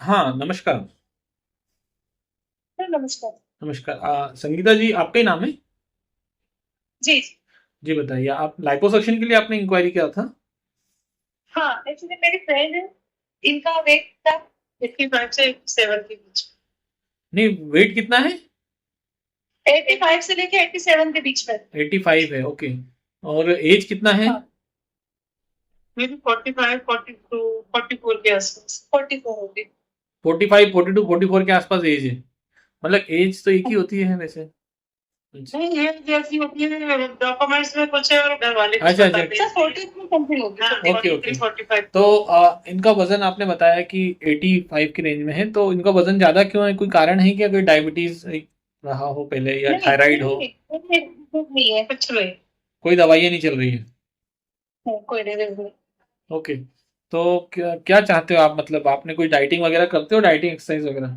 हाँ, नमस्कार। सर नमस्कार। नमस्कार। संगीता जी आपका ही नाम है? जी जी। जी बताइए, आप लाइपोसक्शन के लिए आपने इंक्वायरी किया था? हाँ, एक्चुअली मेरी फ्रेंड है, इनका वेट था 85 से 87 के बीच। नहीं, वेट कितना है? 85 से लेके 87 के बीच में। 85 है, ओके। और एज कितना है? हाँ, मेरी 45, 42, 44 के आसपास, 44 होगी। 45, 42, 44 के आसपास एज है। मतलब एज तो एक ही होती है वैसे। अच्छा नहीं, ये जैसी होती है डॉक्यूमेंट्स में कुछ है और घर वाले कुछ अच्छा बता अच्छा। देते हैं। सर 43 समथिंग होगी। हाँ, ओके ओके। 43, 45। तो इनका वजन आपने बताया कि 85 की रेंज में है, तो इनका वजन ज्यादा क्यों है? कोई कारण है कि अगर डायबिटीज रहा हो पहले या नहीं थायराइड हो? नहीं कुछ नहीं है, कुछ नहीं। कोई दवाइयाँ नहीं चल रही है? कोई नहीं। ओके। तो क्या क्या चाहते हो आप? मतलब आपने कोई डाइटिंग वगैरह करते हो, डाइटिंग एक्सरसाइज वगैरह?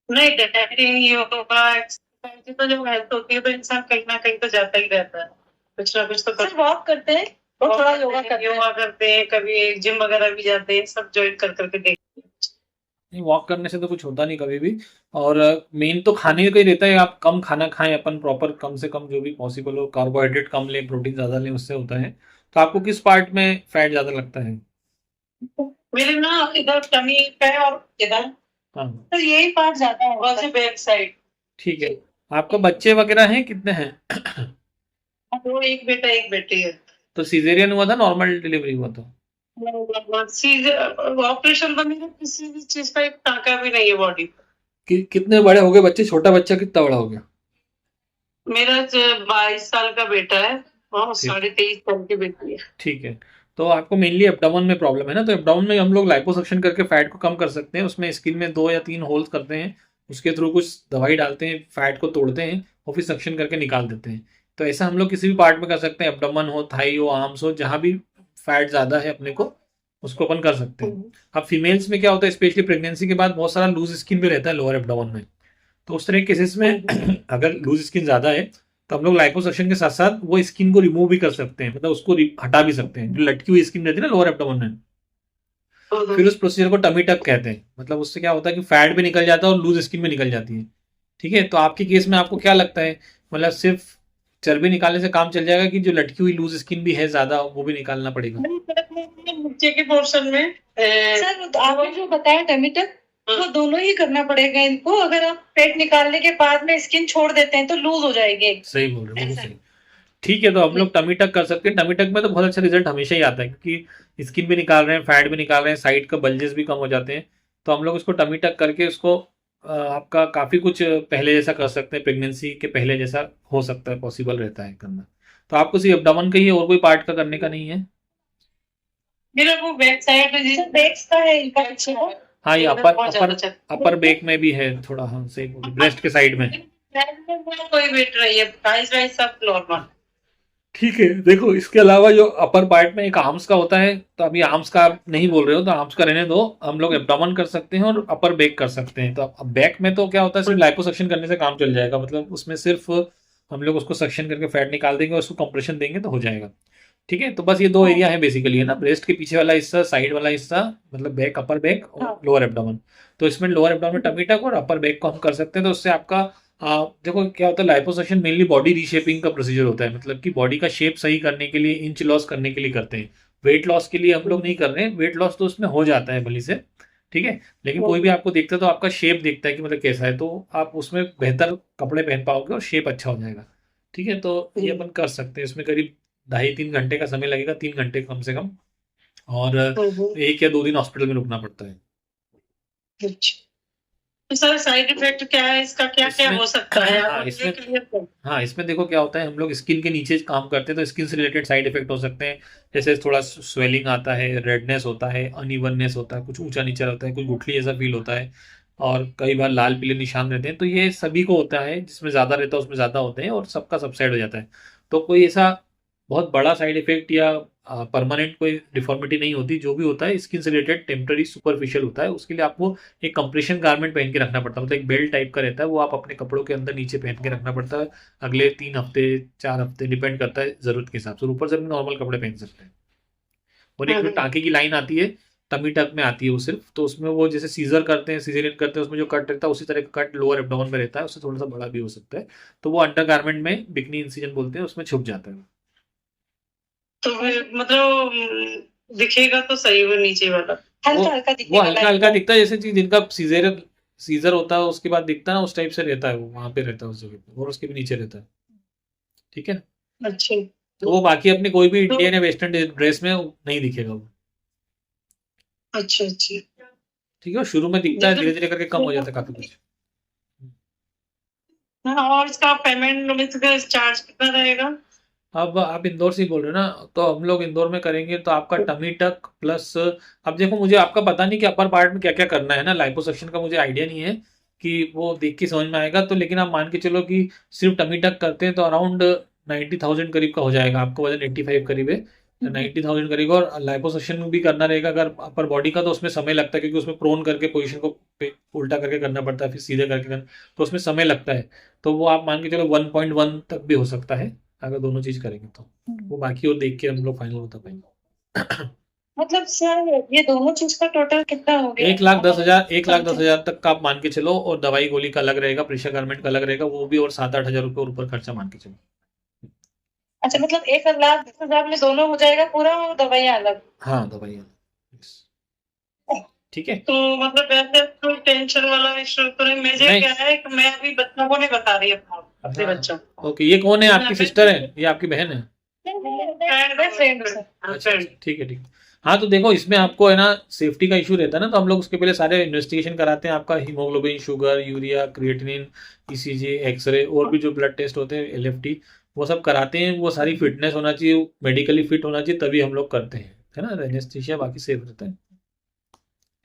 नहीं, डाइटिंग योगा एक्सरसाइज तो जब हेल्थ होती है तो इंसान कहीं ना कहीं तो जाता ही रहता है, कुछ ना कुछ तो करते। वॉक करते हैं और थोड़ा योगा करते हैं, कभी जिम वगैरह भी जाते हैं, सब ज्वाइन कर करके देखते हैं। नहीं, वॉक करने से तो कुछ होता नहीं कभी भी। और मेन तो खाने का ही रहता है, आप कम खाना खाएं, अपन प्रॉपर कम से कम जो भी पॉसिबल हो, कार्बोहाइड्रेट कम लें, प्रोटीन ज़्यादा लें, उससे होता है। तो आपको किस पार्ट में फैट ज़्यादा लगता है? मेरे ना इधर टमी पे और इधर, हाँ। तो यही पार्ट ज्यादा है और बैक साइड। ठीक है। आपको बच्चे वगैरह हैं? कितने हैं? वो एक बेटा एक बेटी है। तो सीजेरियन हुआ था, नॉर्मल डिलीवरी हुआ था? ऑपरेशन तो मेरा किसी भी चीज का एक टाका भी नहीं है बॉडी पर। कितने बड़े हो गए बच्चे? छोटा बच्चा कितना बड़ा हो गया? मेरा 22 साल का बेटा है और ठीक। 23.5 साल की बेटी है। ठीक है। तो आपको मेनली एब्डोमेन में प्रॉब्लम है ना? तो एब्डोमेन में हम लोग लाइपोसक्शन करके फैट को कम कर सकते हैं। उसमें स्किन में 2 या 3 होल्स करते हैं, उसके थ्रू कुछ दवाई डालते हैं, फैट को तोड़ते हैं और फिर सक्शन करके निकाल देते हैं। तो ऐसा हम लोग किसी भी पार्ट में कर सकते हैं, एब्डोमेन हो, थाई हो, आर्म्स हो, जहाँ भी फैट ज़्यादा है अपने को, उसको अपन कर सकते हैं। अब फीमेल्स में क्या होता है, स्पेशली प्रेगनेंसी के बाद बहुत सारा लूज स्किन भी रहता है लोअर एब्डोमेन में। तो उस तरह के केसेस में अगर लूज स्किन ज़्यादा है, तो हम लोग लाइपोसक्शन के साथ साथ वो स्किन को रिमूव भी कर सकते हैं, मतलब उसको हटा भी सकते हैं, जो लटकी हुई स्किन रहती है ना लोअर एब्डोमेन में। फिर उस प्रोसीजर को टमी टक कहते हैं। मतलब उससे क्या होता है कि फैट भी निकल जाता है और लूज स्किन भी निकल जाती है। ठीक है, तो आपके केस में आपको क्या लगता है? मतलब सिर्फ चर्बी निकालने से काम चल जाएगा कि जो लटकी हुई लूज स्किन भी है ज्यादा, वो भी निकालना पड़ेगा? नीचे के पोर्शन में सर आपने जो बताया टमीटर, वो दोनों ही करना पड़ेगा इनको। अगर आप पेट निकालने के बाद में स्किन छोड़ देते हैं तो लूज हो जाएगी। सही बोल रहे हो, बिल्कुल ऐसा सही। ठीक है, तो हम लोग टमी टक कर सकते हैं। टमी टक में तो बहुत अच्छा रिजल्ट हमेशा ही आता है, क्योंकि स्किन भी निकाल रहे हैं, फैट भी निकाल रहे हैं, साइड का बल्जेस भी कम हो जाते हैं। तो हम लोग उसको टमी टक करके उसको आपका काफ़ी कुछ पहले जैसा कर सकते हैं, प्रेगनेंसी के पहले जैसा हो सकता है, पॉसिबल रहता है करना। तो आपको सिर्फ एब्डोमेन का ही है, और कोई पार्ट का करने का नहीं है? मेरा वो बैक साइड में जी बैक का है इनका पीछे का। हाँ, ये इधर अपर बहुत अपर ज्यादा चलता अपर बैक में भी है थोड़ा। हाँ, सही बोली, ब्रेस्ट के साइड में। है। कोई वेट रही है, प्राइस वाइज सब नॉर्मल। ठीक है, देखो इसके अलावा जो अपर पार्ट में एक आर्म्स का होता है, तो अभी आर्म्स का आप नहीं बोल रहे हो तो आर्म्स का रहने दो। हम लोग एब्डोमेन कर सकते हैं और अपर बैक कर सकते हैं। तो अब बैक में तो क्या होता है, सिर्फ लाइपोसक्शन करने से काम चल जाएगा। मतलब उसमें सिर्फ हम लोग उसको सक्शन करके फैट निकाल देंगे और उसको कंप्रेशन देंगे तो हो जाएगा। ठीक है, तो बस ये दो एरिया है बेसिकली, है ना? ब्रेस्ट के पीछे वाला हिस्सा, साइड वाला हिस्सा, मतलब बैक, अपर बैक और लोअर एब्डोमेन। तो इसमें लोअर एब्डोमेन टमी टक और अपर बैक को हम कर सकते हैं। तो उससे आपका देखो क्या होता है, लाइपोसक्शन मेनली बॉडी रीशेपिंग का प्रोसीजर होता है। मतलब कि बॉडी का शेप सही करने के लिए, इंच लॉस करने के लिए करते हैं। वेट लॉस के लिए हम लोग नहीं कर रहे हैं, वेट लॉस तो उसमें हो जाता है भली से। ठीक है, लेकिन कोई भी आपको देखता है तो आपका शेप देखता है कि मतलब कैसा है, तो आप उसमें बेहतर कपड़े पहन पाओगे और शेप अच्छा हो जाएगा। ठीक है, तो ये अपन कर सकते हैं। इसमें करीब 2.5-3 घंटे का समय लगेगा, 3 घंटे कम से कम। और 1 या 2 दिन हॉस्पिटल में रुकना पड़ता है। तो सर साइड इफेक्ट क्या है इसका, क्या क्या इसमें हो सकता है, हाँ आप ये इसमें क्लियर कर। हाँ, इसमें देखो क्या होता है, हम लोग स्किन के नीचे काम करते हैं, तो स्किन से रिलेटेड साइड इफेक्ट हो सकते हैं। जैसे थोड़ा स्वेलिंग आता है, रेडनेस होता है, अनइवननेस होता है, कुछ ऊंचा नीचा होता है, कुछ गुठली जैसा फील होता है, और कई बार लाल पीले निशान रहते हैं। तो ये सभी को होता है, जिसमें ज़्यादा रहता है उसमें ज़्यादा होते हैं, और सबका सबसाइड हो जाता है। तो कोई ऐसा बहुत बड़ा साइड इफेक्ट या परमानेंट कोई डिफॉर्मिटी नहीं होती। जो भी होता है स्किन से रिलेटेड टेम्पररी सुपरफिशियल होता है। उसके लिए आपको एक कंप्रेशन गारमेंट पहन के रखना पड़ता है, मतलब एक बेल्ट टाइप का रहता है, वो आप अपने कपड़ों के अंदर नीचे पहन के रखना पड़ता है। अगले 3 हफ्ते, 4 हफ्ते, डिपेंड करता है जरूरत के हिसाब से। ऊपर से अपने नॉर्मल कपड़े पहन सकते हैं। और एक जो टाँके की लाइन आती है, टमी टक में आती है वो सिर्फ, तो उसमें वो जैसे सीजर करते हैं, सीजरियन करते हैं, उसमें जो कट रहता है उसी तरह का कट लोअर एब्डोमेन में रहता है, उससे थोड़ा सा बड़ा भी हो सकता है, तो वो अंडरगारमेंट में बिकनी इंसिजन बोलते हैं, उसमें छुप जाता है। तो फिर मतलब दिखेगा तो सही वो नीचे वाला हल्का हल्का वो दिखेगा, हल्का हल्का दिखता है, जैसे चीज जिनका सीजर होता है उसके बाद दिखता है ना, उस टाइप से रहता है वो, वहां पे रहता है उस जगह पे, और उसके भी नीचे रहता है। ठीक है ना? अच्छा। तो वो बाकी अपने कोई भी तो इंडियन या वेस्टर्न ड्रेस में नहीं दिखेगा वो। अच्छा अच्छा। ठीक है, शुरू में दिखता है, जैसे धीरे धीरे करके कम हो जाता है काफी कुछ। हाँ, और इसका पेमेंट इसका चार्ज कितना रहेगा? अब आप इंदौर से ही बोल रहे हो ना, तो हम लोग इंदौर में करेंगे तो आपका टमी टक प्लस, अब देखो मुझे आपका पता नहीं कि अपर पार्ट में क्या क्या करना है ना, लाइपोसक्शन का मुझे आइडिया नहीं है कि वो देख के समझ में आएगा, तो लेकिन आप मान के चलो कि सिर्फ टमी टक करते हैं तो अराउंड 90,000 करीब का हो जाएगा, आपका वजन 85 करीब है, 90,000 करीब, और लाइपोसक्शन भी करना रहेगा अगर अपर बॉडी का, तो उसमें समय लगता है क्योंकि उसमें प्रोन करके पोजिशन को उल्टा करके करना पड़ता है, फिर सीधे करके करना, तो उसमें समय लगता है, तो वो आप मान के चलो 1.1 तक भी हो सकता है अगर दोनों चीज करेंगे तो, वो बाकी और देख के हम लोग फाइनल बता पाएंगे। मतलब सर ये दोनों चीज का टोटल कितना हो गया? 1,10,000, 1,10,000 तक का आप मान के चलो, और दवाई गोली का अलग रहेगा, प्रेशर गारमेंट का अलग रहेगा वो भी, और 7-8 हजार रुपये और ऊपर खर्चा मान के चलो। अच्छा, मतलब 1,10,000 में दोनों हो जाएगा पूरा और दवाइयाँ अलग? हाँ दवाई अलग। ठीक है, तो मतलब वैसे कोई टेंशन वाला इशू तो नहीं, मुझे नहीं। क्या है कि मैं अभी बच्चों को नहीं बता रही अपने हाँ, बच्चों ओके, ये कौन है, आपकी सिस्टर है या आपकी बहन है? फ्रेंड अच्छा अच्छा, ठीक है ठीक है। हाँ तो देखो इसमें आपको है ना सेफ्टी का इशू रहता है ना, तो हम लोग उसके पहले सारे इन्वेस्टिगेशन कराते हैं, आपका haemoglobin, sugar, urea, creatinine, ECG, X-ray, और भी जो ब्लड टेस्ट होते हैं, एलएफटी, वो सब कराते हैं, वो सारी फिटनेस होना चाहिए, मेडिकली फिट होना चाहिए, तभी हम लोग करते हैं, है ना, एनेस्थीसिया बाकी सेफ रहता है।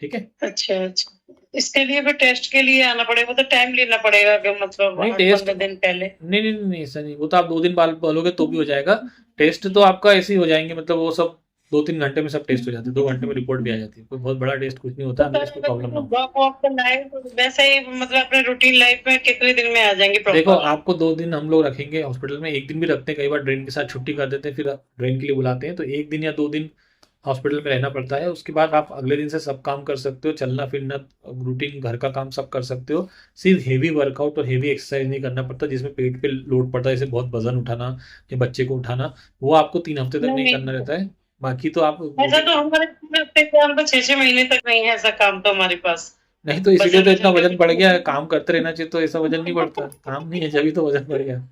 ठीक है, अच्छा अच्छा। इसके लिए भी टेस्ट के लिए आना पड़ेगा तो टाइम लेना पड़ेगा कि मतलब नहीं 8-15 दिन पहले? नहीं नहीं नहीं ऐसा नहीं, वो तो आप 2 दिन बाद बोलोगे तो भी हो जाएगा, टेस्ट तो आपका ऐसे ही हो जाएंगे, मतलब वो सब 2-3 घंटे में सब टेस्ट हो जाते हैं, 2 घंटे में रिपोर्ट भी आ जाती है, कोई बहुत बड़ा टेस्ट कुछ नहीं होता, तो अंदर इसको प्रॉब्लम ना हो। वॉक वॉक करना है तो वैसे ही मतलब अपने रूटीन लाइफ में कितने दिन में आ जाएंगे देखो प्रॉपर? आपको 2 दिन हम लोग रखेंगे हॉस्पिटल में, एक दिन भी रखते हैं, कई बार ड्रेन के साथ छुट्टी कर देते हैं, फिर ड्रेन के लिए बुलाते हैं, तो 1 दिन या 2 दिन हॉस्पिटल में रहना पड़ता है, उसके बाद आप अगले दिन से सब काम कर सकते हो, चलना फिरना, रूटीन घर का काम सब कर सकते हो, सिर्फ हेवी वर्कआउट और हेवी एक्सरसाइज नहीं करना पड़ता जिसमें पेट पे लोड पड़ता है, जैसे बहुत वजन उठाना या बच्चे को उठाना, वो आपको 3 हफ्ते तक नहीं करना रहता है, बाकी तो आप ऐसा तो हमारे हफ्ते से हम तो 6-6 महीने तक नहीं है ऐसा काम तो हमारे पास। नहीं, तो इसीलिए तो इतना वजन वजन बढ़ गया है, काम करते रहना चाहिए, तो ऐसा वजन नहीं बढ़ता, काम नहीं है जब तो वजन बढ़ गया।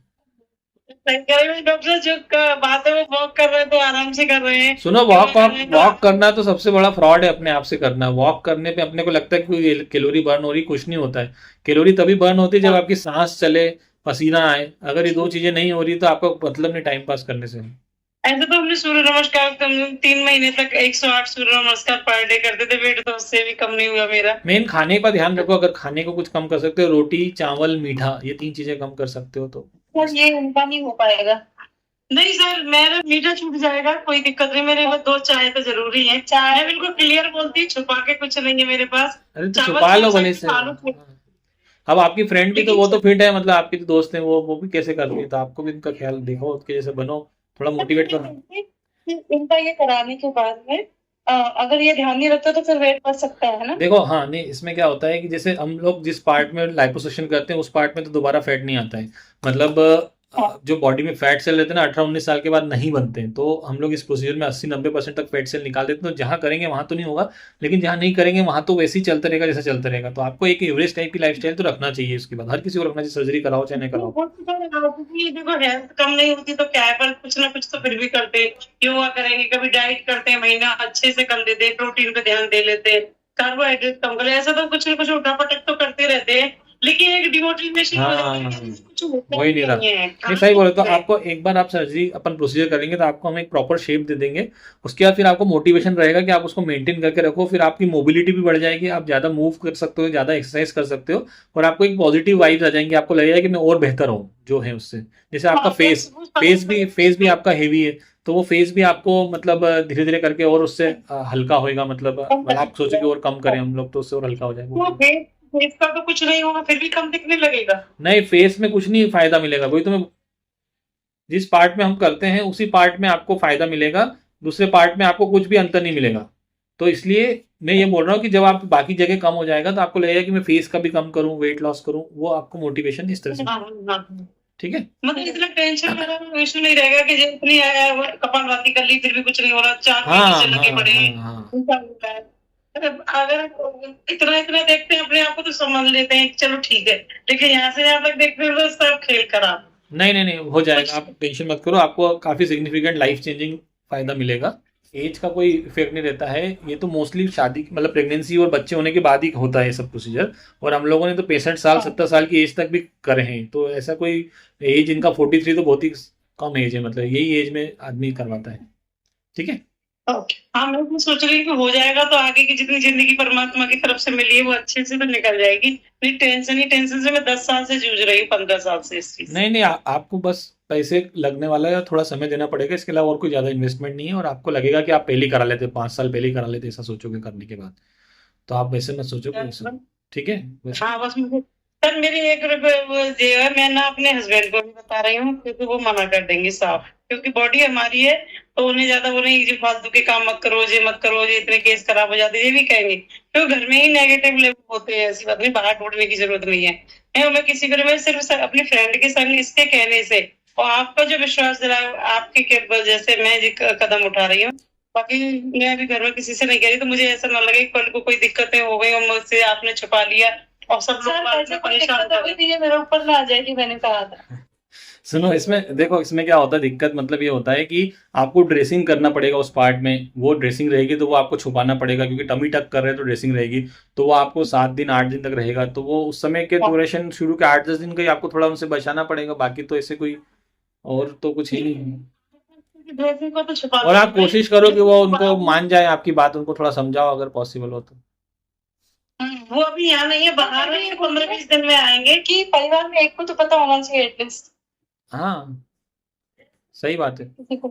डॉक्टर जो बात है वो वॉक कर रहे हैं तो आराम से कर रहे हैं। सुनो, वॉक करना तो सबसे बड़ा फ्रॉड है, अपने आप से करना, वॉक करने पे अपने को लगता है कि कोई कैलोरी बर्न हो रही, कुछ नहीं होता है, कैलोरी तभी बर्न होती है जब आपकी सांस चले, पसीना आए, अगर ये 2 चीजें नहीं हो रही तो आपको मतलब नहीं टाइम पास करने से। ऐसे तो हमने सूर्य नमस्कार 3 महीने तक 108 सूर्य नमस्कार पर डे करते थे, वेट तो उससे भी कम नहीं हुआ मेरा। मेन खाने का ध्यान रखो, अगर खाने को कुछ कम कर सकते हो, रोटी चावल मीठा, ये 3 चीजें कम कर सकते हो तो। सर ये उनका नहीं हो पाएगा। नहीं सर, मेरा मीठा छूट जाएगा, कोई दिक्कत नहीं, मेरे पास 2 चाय तो जरूरी है, चाय बिल्कुल क्लियर बोलती है, छुपा के कुछ नहीं है मेरे पास। अरे तो चावल छुपा लो थोड़ा भले सा से। आलू थोड़ा- अब आपकी फ्रेंड भी तो, लेकिन वो तो फिट है, मतलब आपकी तो दोस्त है, वो भी कैसे कर रही है, तो आपको भी उनका ख्याल देखो, उसके जैसे बनो, थोड़ा मोटिवेट करो। इनका ये कराने के बाद में अगर ये ध्यान नहीं रखता तो फिर वेट बढ़ सकता है ना? देखो हाँ, नहीं इसमें क्या होता है कि जैसे हम लोग जिस पार्ट में लाइपोसक्शन करते हैं उस पार्ट में तो दोबारा फैट नहीं आता है, मतलब जो बॉडी में फैट सेल रहते हैं ना 18-19 साल के बाद नहीं बनते हैं, तो हम लोग इस प्रोसीजर में 80-90% तक फैट सेल निकाल देते हैं, तो जहाँ करेंगे वहां तो नहीं होगा, लेकिन जहाँ नहीं करेंगे वहां तो वैसे ही चलता रहेगा जैसा चलता रहेगा, तो आपको एक एवरेज टाइप की लाइफस्टाइल तो रखना चाहिए, उसके बाद हर किसी को रखना चाहिए, सर्जरी कराओ चाहे नहीं कराओ। देखो हेल्थ कम नहीं होती तो क्या है, पर कुछ ना कुछ तो फिर भी करते हैं, योगा करेंगे, कभी डाइट करते हैं, महीना अच्छे से कर लेते हैं, प्रोटीन पे ध्यान दे लेते हैं, कार्बोहाइड्रेट कम कर ले, ऐसा तो कुछ ना कुछ उठा पटक तो करते रहते हैं, लेकिन एक डिमोटिवेशन हो जाता है कि कुछ होता वही नहीं रहा, नहीं है। नहीं सही बोले, तो आपको एक बार आप सर्जरी अपन प्रोसीजर करेंगे तो आपको हम एक प्रॉपर शेप दे देंगे, उसके बाद फिर आपको मोटिवेशन रहेगा कि आप उसको मेंटेन करके रखो, फिर आपकी मोबिलिटी भी बढ़ जाएगी, आप ज्यादा मूव कर सकते हो, ज्यादा एक्सरसाइज कर सकते हो, और आपको एक पॉजिटिव वाइब्स आ जाएंगे, आपको लगेगा कि मैं और बेहतर हूँ जो है उससे, जैसे आपका फेस भी आपका हेवी है, तो वो फेस भी आपको मतलब धीरे धीरे करके और उससे हल्का होएगा, मतलब आप सोचो कि और कम करें हम लोग तो उससे और हल्का हो जाएगा। फेस का तो कुछ नहीं होगा, फिर भी कम दिखने लगेगा। नहीं, फेस में कुछ नहीं फायदा मिलेगा, वही तो मैं, जिस पार्ट में हम करते हैं उसी पार्ट में आपको फायदा मिलेगा, दूसरे पार्ट में आपको कुछ भी अंतर नहीं मिलेगा, तो इसलिए मैं ये बोल रहा हूँ कि जब आप बाकी जगह कम हो जाएगा तो आपको लगेगा कि मैं फेस का भी कम करूँ, वेट लॉस करूँ, वो आपको मोटिवेशन इस तरह से, हाँ, हाँ। ठीक है। मतलब इतना टेंशन वाला इशू नहीं रहेगा कि जितनी कपालभाति कर ली फिर भी कुछ नहीं हो रहा, 4 हाँ महीने से लगे हाँ पड़े हैं, हाँ हाँ। उनका होता है। अगर इतना इतना देखते हैं अपने आप को तो समझ लेते हैं कि चलो ठीक है, लेकिन यहाँ से यहाँ तक देखते हैं तो सब खेल खराब। नहीं नहीं नहीं, हो जाएगा, कुछ आप टेंशन मत करो, आपको काफ़ी सिग्निफिकेंट लाइफ चेंजिंग फायदा मिलेगा। एज का कोई इफेक्ट नहीं रहता है, ये तो मोस्टली शादी मतलब प्रेगनेंसी और बच्चे होने के बाद ही होता है ये सब प्रोसीजर। और हम लोगों ने तो 65 साल हाँ, 70 साल की एज तक भी करे हैं, तो ऐसा कोई एज इनका 43 तो बहुत ही कम एज है, मतलब यही एज में आदमी करवाता है, ठीक है। ओके। हाँ, मैं भी सोच रही हूँ कि हो जाएगा तो आगे की जितनी जिंदगी परमात्मा की तरफ से मिली है वो अच्छे से तो निकल जाएगी। नहीं, टेंशन ही टेंशन से मैं 10 साल से जूझ रही हूँ, 15 साल से इस चीज से। नहीं नहीं, आपको बस पैसे लगने वाला है, थोड़ा समय देना पड़ेगा, इसके अलावा और कोई ज़्यादा इन्वेस्टमेंट नहीं है। और आपको लगेगा कि आप पहले ही करा लेते, 5 साल पहले ही करा लेते, ऐसा सोचोगे करने के बाद, तो आप वैसे मत सोचो कि वैसे, ठीक है वैसे। हाँ, बस मुझे सर मेरी एक वो जो है मैं ना अपने हस्बैंड को भी बता रही हूँ क्योंकि वो मना कर देंगे साफ, क्योंकि बॉडी हमारी है तो उन्हें ज्यादा बोलेंगे जी फालतू के काम मत करो, ये मत करो, ये इतने केस खराब हो जाते हैं, ये भी कहेंगे क्योंकि घर में ही नेगेटिव लेवल होते हैं। ऐसी बात नहीं, बाहर ढूंढने की जरूरत नहीं है। मैं किसी को मैं सिर्फ अपने फ्रेंड के संग इसके कहने से और आपका जो विश्वास दिलाया आपके वजह से मैं ये कदम उठा रही हूँ। बाकी मैं अभी घर में किसी से नहीं कह रही, तो मुझे ऐसा ना लगे कि कल को कोई दिक्कतें हो गई और मुझसे आपने छुपा लिया और सब लोग बाद में परेशान हो गए। ये मेरे ऊपर ना आ जाएगी, मैंने कहा था। सुनो, इसमें देखो, इसमें क्या होता है, दिक्कत मतलब ये होता है कि आपको ड्रेसिंग करना पड़ेगा उस पार्ट में, वो ड्रेसिंग रहेगी तो वो आपको छुपाना पड़ेगा, क्योंकि टमी टक कर रहे हैं तो ड्रेसिंग रहेगी, तो वो आपको 7 दिन 8 दिन तक रहेगा, तो वो उस समय के ड्यूरेशन शुरू के 8-10 दिन का ही आपको थोड़ा उनसे बचाना पड़ेगा, बाकी तो ऐसे कोई और तो कुछ ही नहीं। ड्रेसिंग को तो छुपा और आप कोशिश करो कि वो उनको मान जाए आपकी बात, उनको थोड़ा समझाओ अगर पॉसिबल हो तो। वो अभी यहाँ नहीं है, बाहर नहीं है, 15-20 दिन में आएंगे। कि परिवार में एक को तो पता होना चाहिए एटलीस्ट हाँ, सही बात है। किसी को।